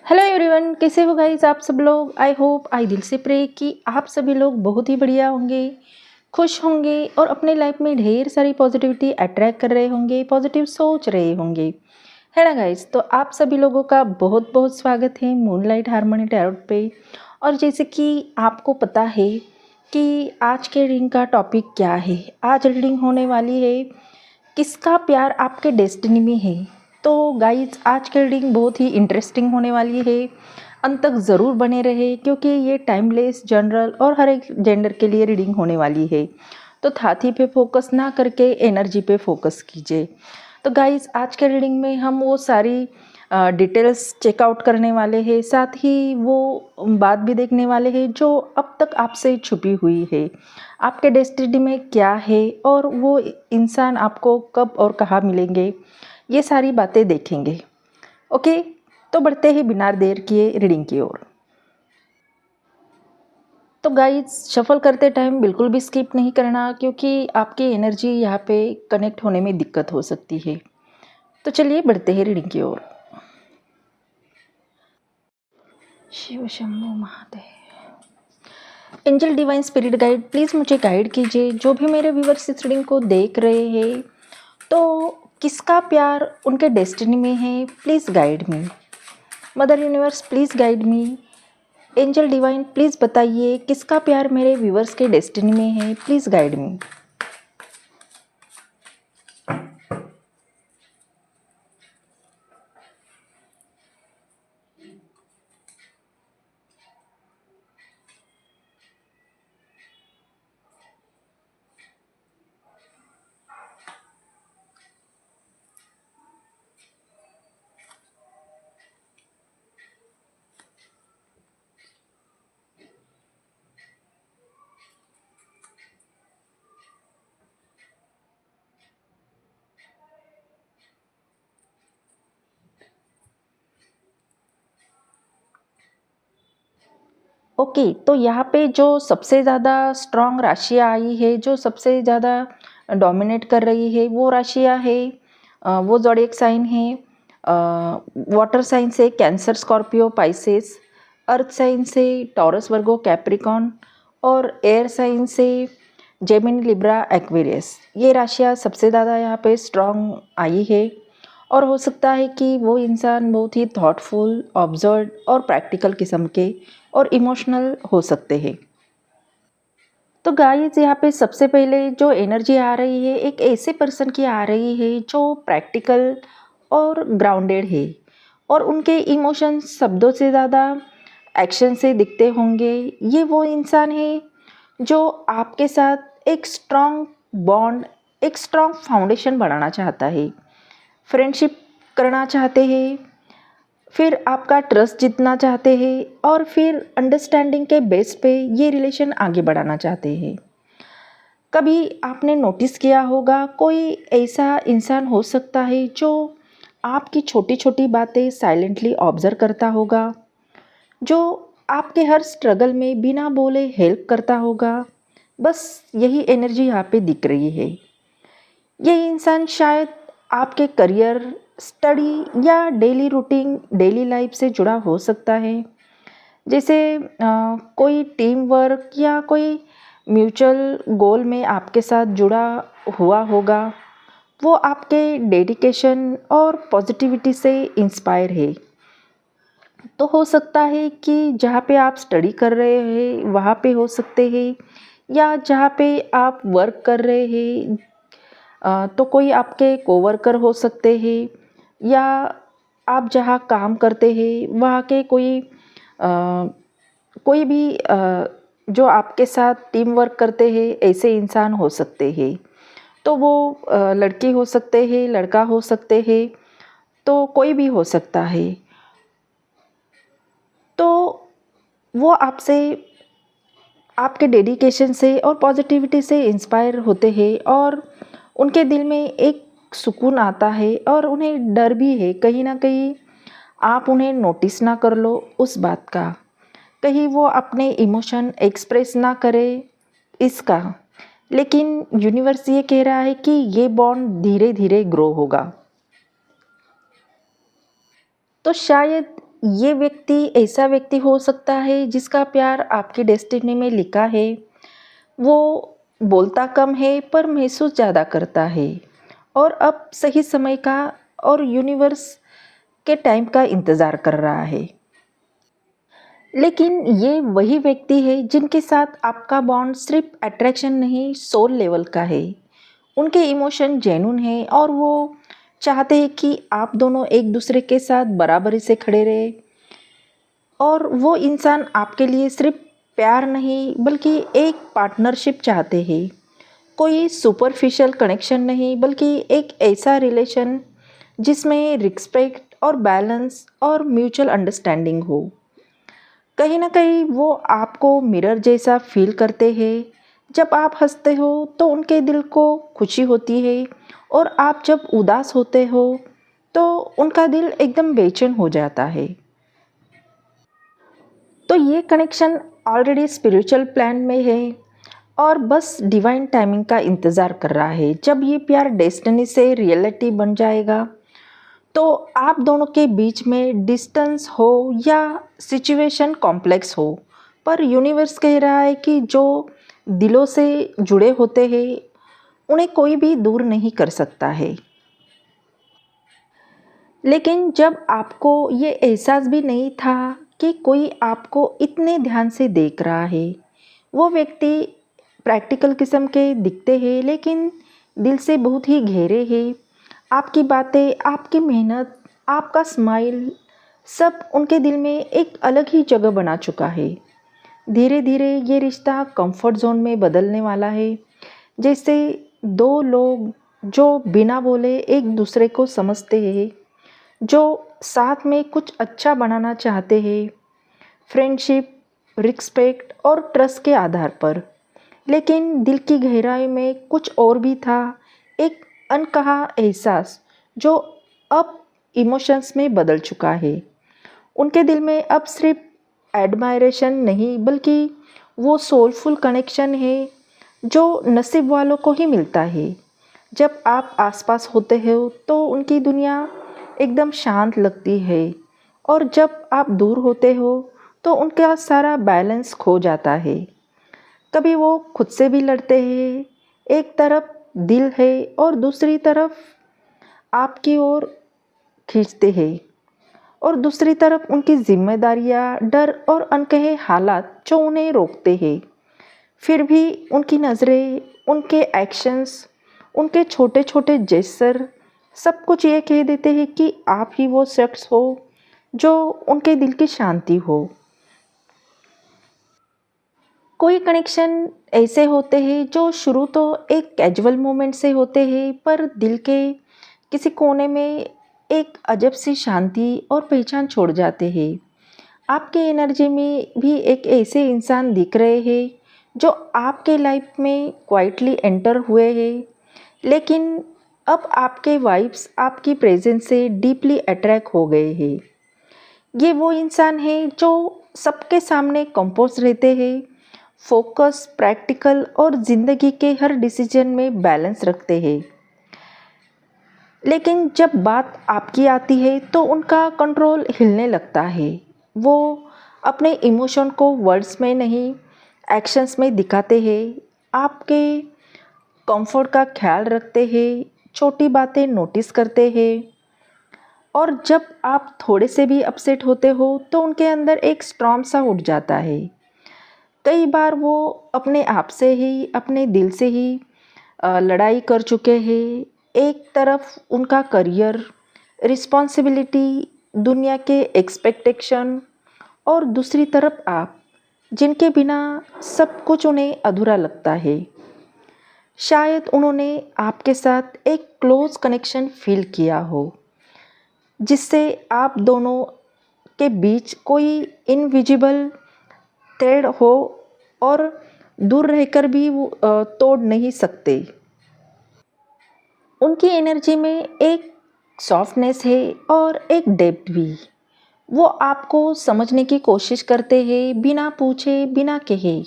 Hello everyone, कैसे हो guys आप सब लोग। आई होप, आई दिल से प्रे कि आप सभी लोग बहुत ही बढ़िया होंगे, खुश होंगे और अपने लाइफ में ढेर सारी पॉजिटिविटी अट्रैक्ट कर रहे होंगे, पॉजिटिव सोच रहे होंगे, है ना गाइस। तो आप सभी लोगों का बहुत बहुत स्वागत है मूनलाइट हार्मनी टैरोट पे। और जैसे कि आपको पता है कि आज के रीडिंग का टॉपिक क्या है, आज रीडिंग होने वाली है किसका प्यार आपके डेस्टिनी में है। तो गाइज आज की रीडिंग बहुत ही इंटरेस्टिंग होने वाली है, अंत तक ज़रूर बने रहे क्योंकि ये टाइमलेस, जनरल और हर एक जेंडर के लिए रीडिंग होने वाली है। तो थाथी पे फोकस ना करके एनर्जी पे फोकस कीजिए। तो गाइज आज के रीडिंग में हम वो सारी डिटेल्स चेकआउट करने वाले हैं, साथ ही वो बात भी देखने वाले हैं जो अब तक आपसे छुपी हुई है, आपके डेस्टिनी में क्या है और वो इंसान आपको कब और कहाँ मिलेंगे, ये सारी बातें देखेंगे। ओके, तो बढ़ते हैं बिना देर किए रीडिंग की ओर। तो गाइस शफल करते टाइम बिल्कुल भी स्किप नहीं करना क्योंकि आपकी एनर्जी यहाँ पे कनेक्ट होने में दिक्कत हो सकती है। तो चलिए बढ़ते हैं रीडिंग की ओर। Shiv Shambhu Mahadev. Angel divine spirit guide please मुझे गाइड कीजिए, जो भी मेरे व्यूअर्स इस रीडिंग को देख रहे हैं तो किसका प्यार उनके डेस्टिनी में है, please guide me. Mother universe please guide me. Angel divine please बताइए किसका प्यार मेरे व्यूअर्स के डेस्टिनी में है, प्लीज़ गाइड मी। ओके, तो यहाँ पे जो सबसे ज़्यादा स्ट्रॉन्ग राशियाँ आई है, जो सबसे ज़्यादा डोमिनेट कर रही है वो राशियाँ है, वो ज़ोडिएक साइन है। वाटर साइन से Cancer, Scorpio, Pisces. Earth sign से टॉरस, वर्गो, कैप्रिकॉन। और एयर साइन से जेमिनी, लिब्रा, एक्वेरियस। ये राशियाँ सबसे ज़्यादा यहाँ पे स्ट्रॉन्ग आई है और हो सकता है कि वो इंसान बहुत ही थॉटफुल, ऑब्जर्व और प्रैक्टिकल किस्म के और इमोशनल हो सकते हैं। तो गाइस यहाँ पे सबसे पहले जो एनर्जी आ रही है एक ऐसे पर्सन की आ रही है जो प्रैक्टिकल और ग्राउंडेड है और उनके इमोशंस शब्दों से ज़्यादा एक्शन से दिखते होंगे। ये वो इंसान है जो आपके साथ एक स्ट्रॉन्ग बॉन्ड, एक स्ट्रॉन्ग फाउंडेशन बनाना चाहता है, फ्रेंडशिप करना चाहते हैं, फिर आपका ट्रस्ट जीतना चाहते हैं और फिर अंडरस्टैंडिंग के बेस पे ये रिलेशन आगे बढ़ाना चाहते हैं। कभी आपने नोटिस किया होगा कोई ऐसा इंसान हो सकता है जो आपकी छोटी छोटी बातें साइलेंटली ऑब्जर्व करता होगा, जो आपके हर स्ट्रगल में बिना बोले हेल्प करता होगा। बस यही एनर्जी यहाँ पे दिख रही है। ये इंसान शायद आपके करियर, स्टडी या डेली रूटीन, डेली लाइफ से जुड़ा हो सकता है। जैसे कोई टीम वर्क या कोई म्यूचुअल गोल में आपके साथ जुड़ा हुआ होगा। वो आपके डेडिकेशन और पॉजिटिविटी से इंस्पायर है। तो हो सकता है कि जहाँ पे आप स्टडी कर रहे हैं वहाँ पे हो सकते हैं, या जहाँ पे आप वर्क कर रहे हैं तो कोई आपके कोवर्कर हो सकते हैं, या आप जहाँ काम करते हैं वहाँ के कोई भी जो आपके साथ टीम वर्क करते हैं ऐसे इंसान हो सकते हैं। तो वो लड़की हो सकते हैं, लड़का हो सकते हैं, तो कोई भी हो सकता है। तो वो आपसे, आपके डेडिकेशन से और पॉजिटिविटी से इंस्पायर होते हैं और उनके दिल में एक सुकून आता है और उन्हें डर भी है कहीं ना कहीं आप उन्हें नोटिस ना कर लो उस बात का, कहीं वो अपने इमोशन एक्सप्रेस ना करे इसका। लेकिन यूनिवर्स ये कह रहा है कि ये बॉन्ड धीरे धीरे ग्रो होगा। तो शायद ये व्यक्ति ऐसा व्यक्ति हो सकता है जिसका प्यार आपकी डेस्टिनी में लिखा है। वो बोलता कम है पर महसूस ज़्यादा करता है और अब सही समय का और यूनिवर्स के टाइम का इंतज़ार कर रहा है। लेकिन ये वही व्यक्ति है जिनके साथ आपका बॉन्ड सिर्फ अट्रैक्शन नहीं, सोल लेवल का है। उनके इमोशन जेन्युइन है और वो चाहते हैं कि आप दोनों एक दूसरे के साथ बराबरी से खड़े रहे। और वो इंसान आपके लिए सिर्फ प्यार नहीं बल्कि एक पार्टनरशिप चाहते हैं। कोई सुपरफिशियल कनेक्शन नहीं बल्कि एक ऐसा रिलेशन जिसमें रिस्पेक्ट और बैलेंस और म्यूचुअल अंडरस्टैंडिंग हो। कहीं ना कहीं वो आपको मिरर जैसा फील करते हैं। जब आप हंसते हो तो उनके दिल को खुशी होती है और आप जब उदास होते हो तो उनका दिल एकदम बेचैन हो जाता है। तो ये कनेक्शन ऑलरेडी स्पिरिचुअल प्लान में है और बस डिवाइन टाइमिंग का इंतज़ार कर रहा है। जब ये प्यार डेस्टिनी से रियलिटी बन जाएगा तो आप दोनों के बीच में डिस्टेंस हो या सिचुएशन कॉम्प्लेक्स हो, पर यूनिवर्स कह रहा है कि जो दिलों से जुड़े होते हैं उन्हें कोई भी दूर नहीं कर सकता है। लेकिन जब आपको ये एहसास भी नहीं था कि कोई आपको इतने ध्यान से देख रहा है, वो व्यक्ति प्रैक्टिकल किस्म के दिखते हैं लेकिन दिल से बहुत ही गहरे हैं। आपकी बातें, आपकी मेहनत, आपका स्माइल सब उनके दिल में एक अलग ही जगह बना चुका है। धीरे धीरे ये रिश्ता कंफर्ट जोन में बदलने वाला है, जैसे दो लोग जो बिना बोले एक दूसरे को समझते हैं, जो साथ में कुछ अच्छा बनाना चाहते हैं, फ्रेंडशिप, रिस्पेक्ट और ट्रस्ट के आधार पर। लेकिन दिल की गहराई में कुछ और भी था, एक अनकहा एहसास जो अब इमोशंस में बदल चुका है। उनके दिल में अब सिर्फ एडमायरेशन नहीं बल्कि वो सोलफुल कनेक्शन है जो नसीब वालों को ही मिलता है। जब आप आसपास होते हो तो उनकी दुनिया एकदम शांत लगती है और जब आप दूर होते हो तो उनका सारा बैलेंस खो जाता है। कभी वो खुद से भी लड़ते हैं, एक तरफ दिल है और दूसरी तरफ आपकी ओर खींचते हैं, और दूसरी तरफ उनकी जिम्मेदारियां, डर और अनकहे हालात जो उन्हें रोकते हैं। फिर भी उनकी नज़रें, उनके एक्शंस, उनके छोटे छोटे जेस्चर सब कुछ ये कह देते हैं कि आप ही वो शख्स हो जो उनके दिल की शांति हो। कोई कनेक्शन ऐसे होते हैं जो शुरू तो एक कैजुअल मोमेंट से होते हैं पर दिल के किसी कोने में एक अजब सी शांति और पहचान छोड़ जाते हैं। आपके एनर्जी में भी एक ऐसे इंसान दिख रहे हैं जो आपके लाइफ में क्वाइटली एंटर हुए हैं, लेकिन अब आपके वाइब्स आपकी प्रेजेंस से डीपली अट्रैक्ट हो गए हैं। ये वो इंसान है जो सबके सामने कंपोज रहते हैं, फोकस, प्रैक्टिकल और ज़िंदगी के हर डिसीजन में बैलेंस रखते हैं। लेकिन जब बात आपकी आती है तो उनका कंट्रोल हिलने लगता है। वो अपने इमोशन को वर्ड्स में नहीं, एक्शंस में दिखाते हैं, आपके कंफर्ट का ख्याल रखते हैं, छोटी बातें नोटिस करते हैं, और जब आप थोड़े से भी अपसेट होते हो तो उनके अंदर एक स्टॉर्म सा उठ जाता है। कई बार वो अपने आप से ही, अपने दिल से ही लड़ाई कर चुके हैं। एक तरफ उनका करियर, रिस्पॉन्सिबिलिटी, दुनिया के एक्सपेक्टेशन, और दूसरी तरफ आप, जिनके बिना सब कुछ उन्हें अधूरा लगता है। शायद उन्होंने आपके साथ एक क्लोज कनेक्शन फील किया हो जिससे आप दोनों के बीच कोई इनविजिबल थ्रेड हो और दूर रहकर भी वो तोड़ नहीं सकते। उनकी एनर्जी में एक सॉफ्टनेस है और एक डेप्थ भी। वो आपको समझने की कोशिश करते हैं बिना पूछे, बिना कहे।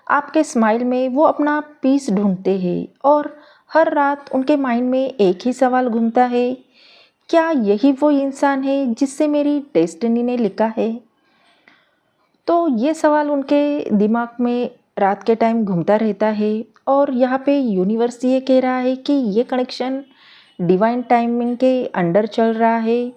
आपके स्माइल में वो अपना पीस ढूंढते हैं और हर रात उनके माइंड में एक ही सवाल घूमता है क्या यही वो इंसान है जिससे मेरी डेस्टिनी ने लिखा है? तो ये सवाल उनके दिमाग में रात के टाइम घूमता रहता है और यहाँ पे यूनिवर्स ये कह रहा है कि ये कनेक्शन डिवाइन टाइमिंग के अंडर चल रहा है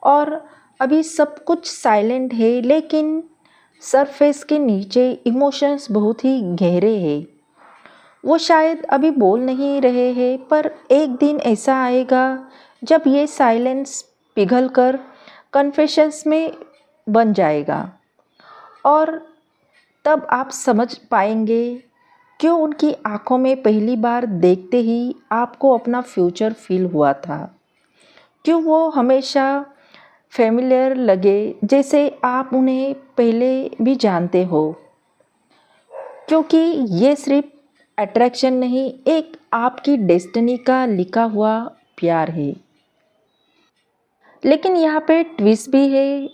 और अभी सब कुछ साइलेंट है, लेकिन सरफेस के नीचे इमोशंस बहुत ही गहरे हैं। वो शायद अभी बोल नहीं रहे हैं, पर एक दिन ऐसा आएगा जब ये साइलेंस पिघल कर कन्फेशंस में बन जाएगा और तब आप समझ पाएंगे क्यों उनकी आंखों में पहली बार देखते ही आपको अपना फ्यूचर फील हुआ था, क्यों वो हमेशा फेमिलियर लगे जैसे आप उन्हें पहले भी जानते हो, क्योंकि ये सिर्फ अट्रैक्शन नहीं, एक आपकी डेस्टिनी का लिखा हुआ प्यार है। लेकिन यहाँ पे ट्विस्ट भी है,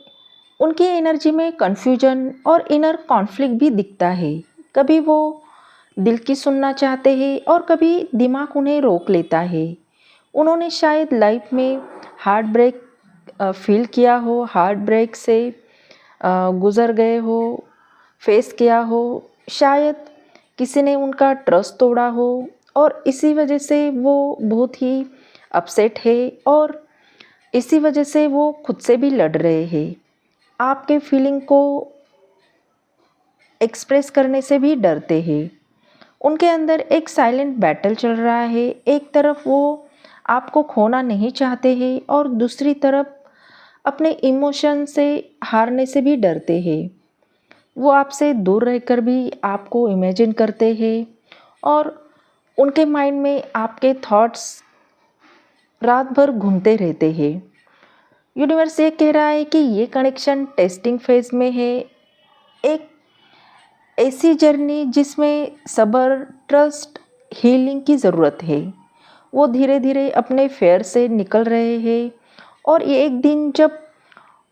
उनकी एनर्जी में कन्फ्यूजन और इनर कॉन्फ्लिक्ट भी दिखता है। कभी वो दिल की सुनना चाहते हैं और कभी दिमाग उन्हें रोक लेता है। उन्होंने शायद लाइफ में हार्ट ब्रेक फील किया हो, हार्ट ब्रेक से गुज़र गए हो, फेस किया हो, शायद किसी ने उनका ट्रस्ट तोड़ा हो और इसी वजह से वो बहुत ही अपसेट है और इसी वजह से वो खुद से भी लड़ रहे हैं। आपके फीलिंग को एक्सप्रेस करने से भी डरते हैं। उनके अंदर एक साइलेंट बैटल चल रहा है। एक तरफ वो आपको खोना नहीं चाहते हैं और दूसरी तरफ अपने इमोशन से हारने से भी डरते हैं। वो आपसे दूर रहकर भी आपको इमेजिन करते हैं और उनके माइंड में आपके थॉट्स रात भर घूमते रहते हैं। यूनिवर्स ये कह रहा है कि ये कनेक्शन टेस्टिंग फेज में है, एक ऐसी जर्नी जिसमें सब्र, ट्रस्ट, हीलिंग की ज़रूरत है। वो धीरे धीरे अपने फेयर से निकल रहे हैं और ये एक दिन जब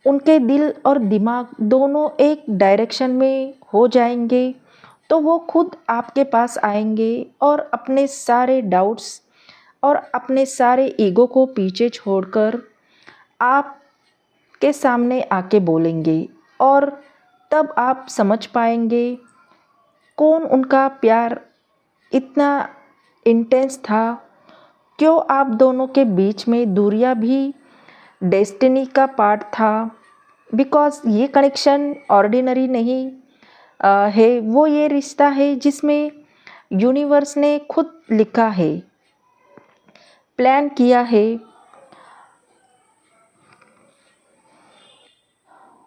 उनके दिल और दिमाग दोनों एक डायरेक्शन में हो जाएंगे तो वो खुद आपके पास आएंगे और अपने सारे डाउट्स और अपने सारे ईगो को पीछे छोड़कर आपके सामने आके बोलेंगे और तब आप समझ पाएंगे कौन उनका प्यार इतना इंटेंस था, क्यों आप दोनों के बीच में दूरियां भी डेस्टिनी का पार्ट था। बिकॉज ये कनेक्शन ऑर्डिनरी नहीं है, वो ये रिश्ता है जिसमें यूनिवर्स ने खुद लिखा है, प्लान किया है।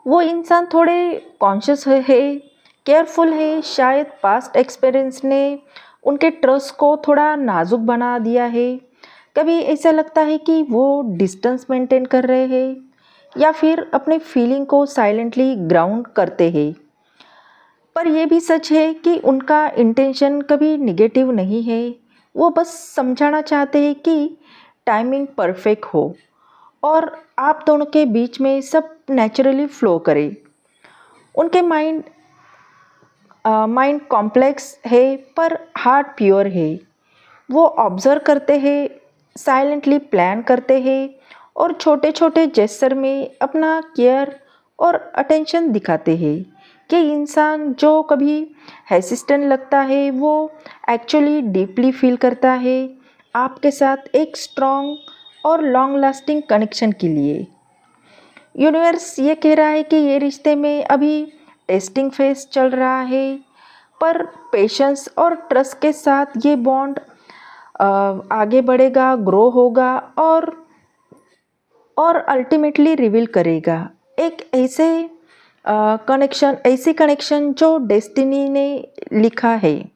वो इंसान थोड़े कॉन्शियस है, केयरफुल है, शायद पास्ट एक्सपीरियंस ने उनके ट्रस्ट को थोड़ा नाजुक बना दिया है। कभी ऐसा लगता है कि वो डिस्टेंस मेंटेन कर रहे हैं या फिर अपने फीलिंग को साइलेंटली ग्राउंड करते हैं। पर यह भी सच है कि उनका इंटेंशन कभी निगेटिव नहीं है, वो बस समझाना चाहते हैं कि टाइमिंग परफेक्ट हो और आप दोनों के बीच में सब नेचुरली फ्लो करे। उनके माइंड कॉम्प्लेक्स है पर हार्ट प्योर है। वो ऑब्जर्व करते हैं, साइलेंटली प्लान करते हैं और छोटे छोटे जेस्चर में अपना केयर और अटेंशन दिखाते हैं कि इंसान जो कभी हेसिस्टेंट लगता है वो एक्चुअली डीपली फील करता है आपके साथ एक स्ट्रॉन्ग और लॉन्ग लास्टिंग कनेक्शन के लिए। यूनिवर्स ये कह रहा है कि ये रिश्ते में अभी टेस्टिंग फेज चल रहा है, पर पेशेंस और ट्रस्ट के साथ ये बॉन्ड आगे बढ़ेगा, ग्रो होगा और अल्टीमेटली रिवील करेगा एक ऐसी कनेक्शन जो डेस्टिनी ने लिखा है।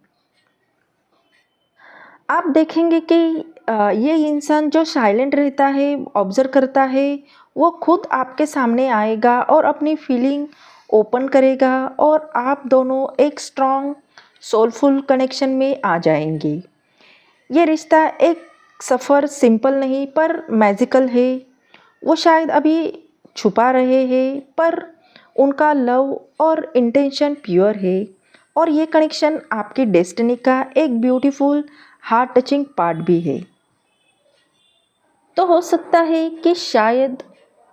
आप देखेंगे कि ये इंसान जो साइलेंट रहता है, ऑब्जर्व करता है, वो खुद आपके सामने आएगा और अपनी फीलिंग ओपन करेगा और आप दोनों एक स्ट्रॉन्ग सोलफुल कनेक्शन में आ जाएंगे। ये रिश्ता एक सफ़र सिंपल नहीं पर मैजिकल है। वो शायद अभी छुपा रहे हैं पर उनका लव और इंटेंशन प्योर है और ये कनेक्शन आपकी डेस्टिनी का एक ब्यूटीफुल हार्ट टचिंग पार्ट भी है। तो हो सकता है कि शायद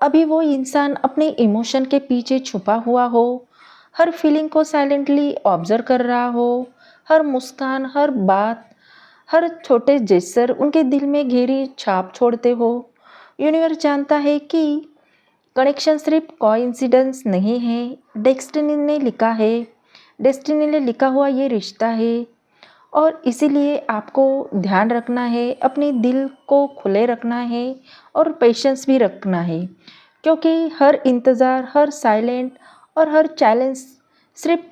अभी वो इंसान अपने इमोशन के पीछे छुपा हुआ हो, हर फीलिंग को साइलेंटली ऑब्जर्व कर रहा हो, हर मुस्कान, हर बात, हर छोटे जेस्चर उनके दिल में गहरी छाप छोड़ते हो। यूनिवर्स जानता है कि कनेक्शन सिर्फ कोइंसिडेंस नहीं है, डेस्टिनी ने लिखा हुआ ये रिश्ता है। और इसीलिए आपको ध्यान रखना है, अपने दिल को खुले रखना है और पेशेंस भी रखना है, क्योंकि हर इंतज़ार, हर साइलेंट और हर चैलेंज सिर्फ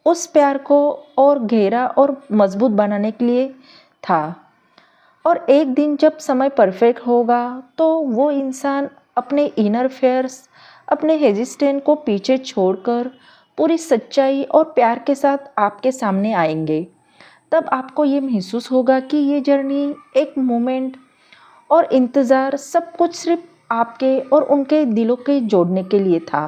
उस प्यार को और गहरा और मजबूत बनाने के लिए था। और एक दिन जब समय परफेक्ट होगा तो वो इंसान अपने इनर फेयर्स, अपने हेजिस्टेंट को पीछे छोड़कर पूरी सच्चाई और प्यार के साथ आपके सामने आएंगे। तब आपको ये महसूस होगा कि ये जर्नी, एक मोमेंट और इंतज़ार सब कुछ सिर्फ आपके और उनके दिलों के जोड़ने के लिए था।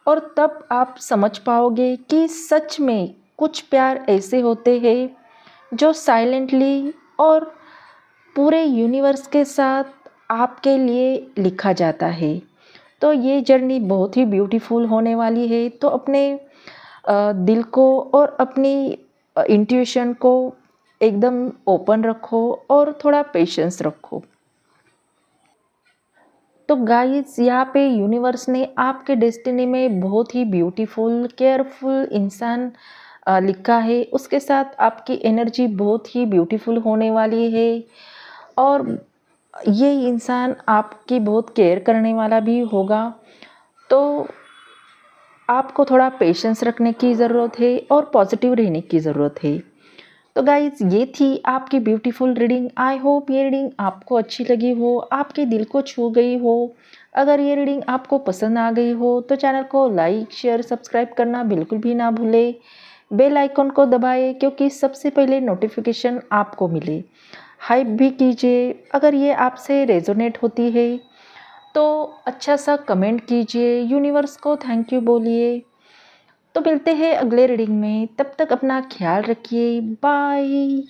और तब आप समझ पाओगे कि सच में कुछ प्यार ऐसे होते हैं जो साइलेंटली और पूरे यूनिवर्स के साथ आपके लिए लिखा जाता है। तो ये जर्नी बहुत ही ब्यूटीफुल होने वाली है। तो अपने दिल को और अपनी इंट्यूशन को एकदम ओपन रखो और थोड़ा पेशेंस रखो। तो गाइस, यहाँ पे यूनिवर्स ने आपके डेस्टिनी में बहुत ही ब्यूटीफुल, केयरफुल इंसान लिखा है। उसके साथ आपकी एनर्जी बहुत ही ब्यूटीफुल होने वाली है और ये इंसान आपकी बहुत केयर करने वाला भी होगा। तो आपको थोड़ा पेशेंस रखने की ज़रूरत है और पॉजिटिव रहने की ज़रूरत है। तो गाइज, ये थी आपकी ब्यूटीफुल रीडिंग। आई होप ये रीडिंग आपको अच्छी लगी हो, आपके दिल को छू गई हो। अगर ये रीडिंग आपको पसंद आ गई हो तो चैनल को लाइक, शेयर, सब्सक्राइब करना बिल्कुल भी ना भूले। बेल आइकन को दबाएं क्योंकि सबसे पहले नोटिफिकेशन आपको मिले। हाइप भी कीजिए अगर ये आपसे रेजोनेट होती है तो अच्छा सा कमेंट कीजिए, यूनिवर्स को थैंक यू बोलिए। तो मिलते हैं अगले रीडिंग में, तब तक अपना ख्याल रखिए। बाय।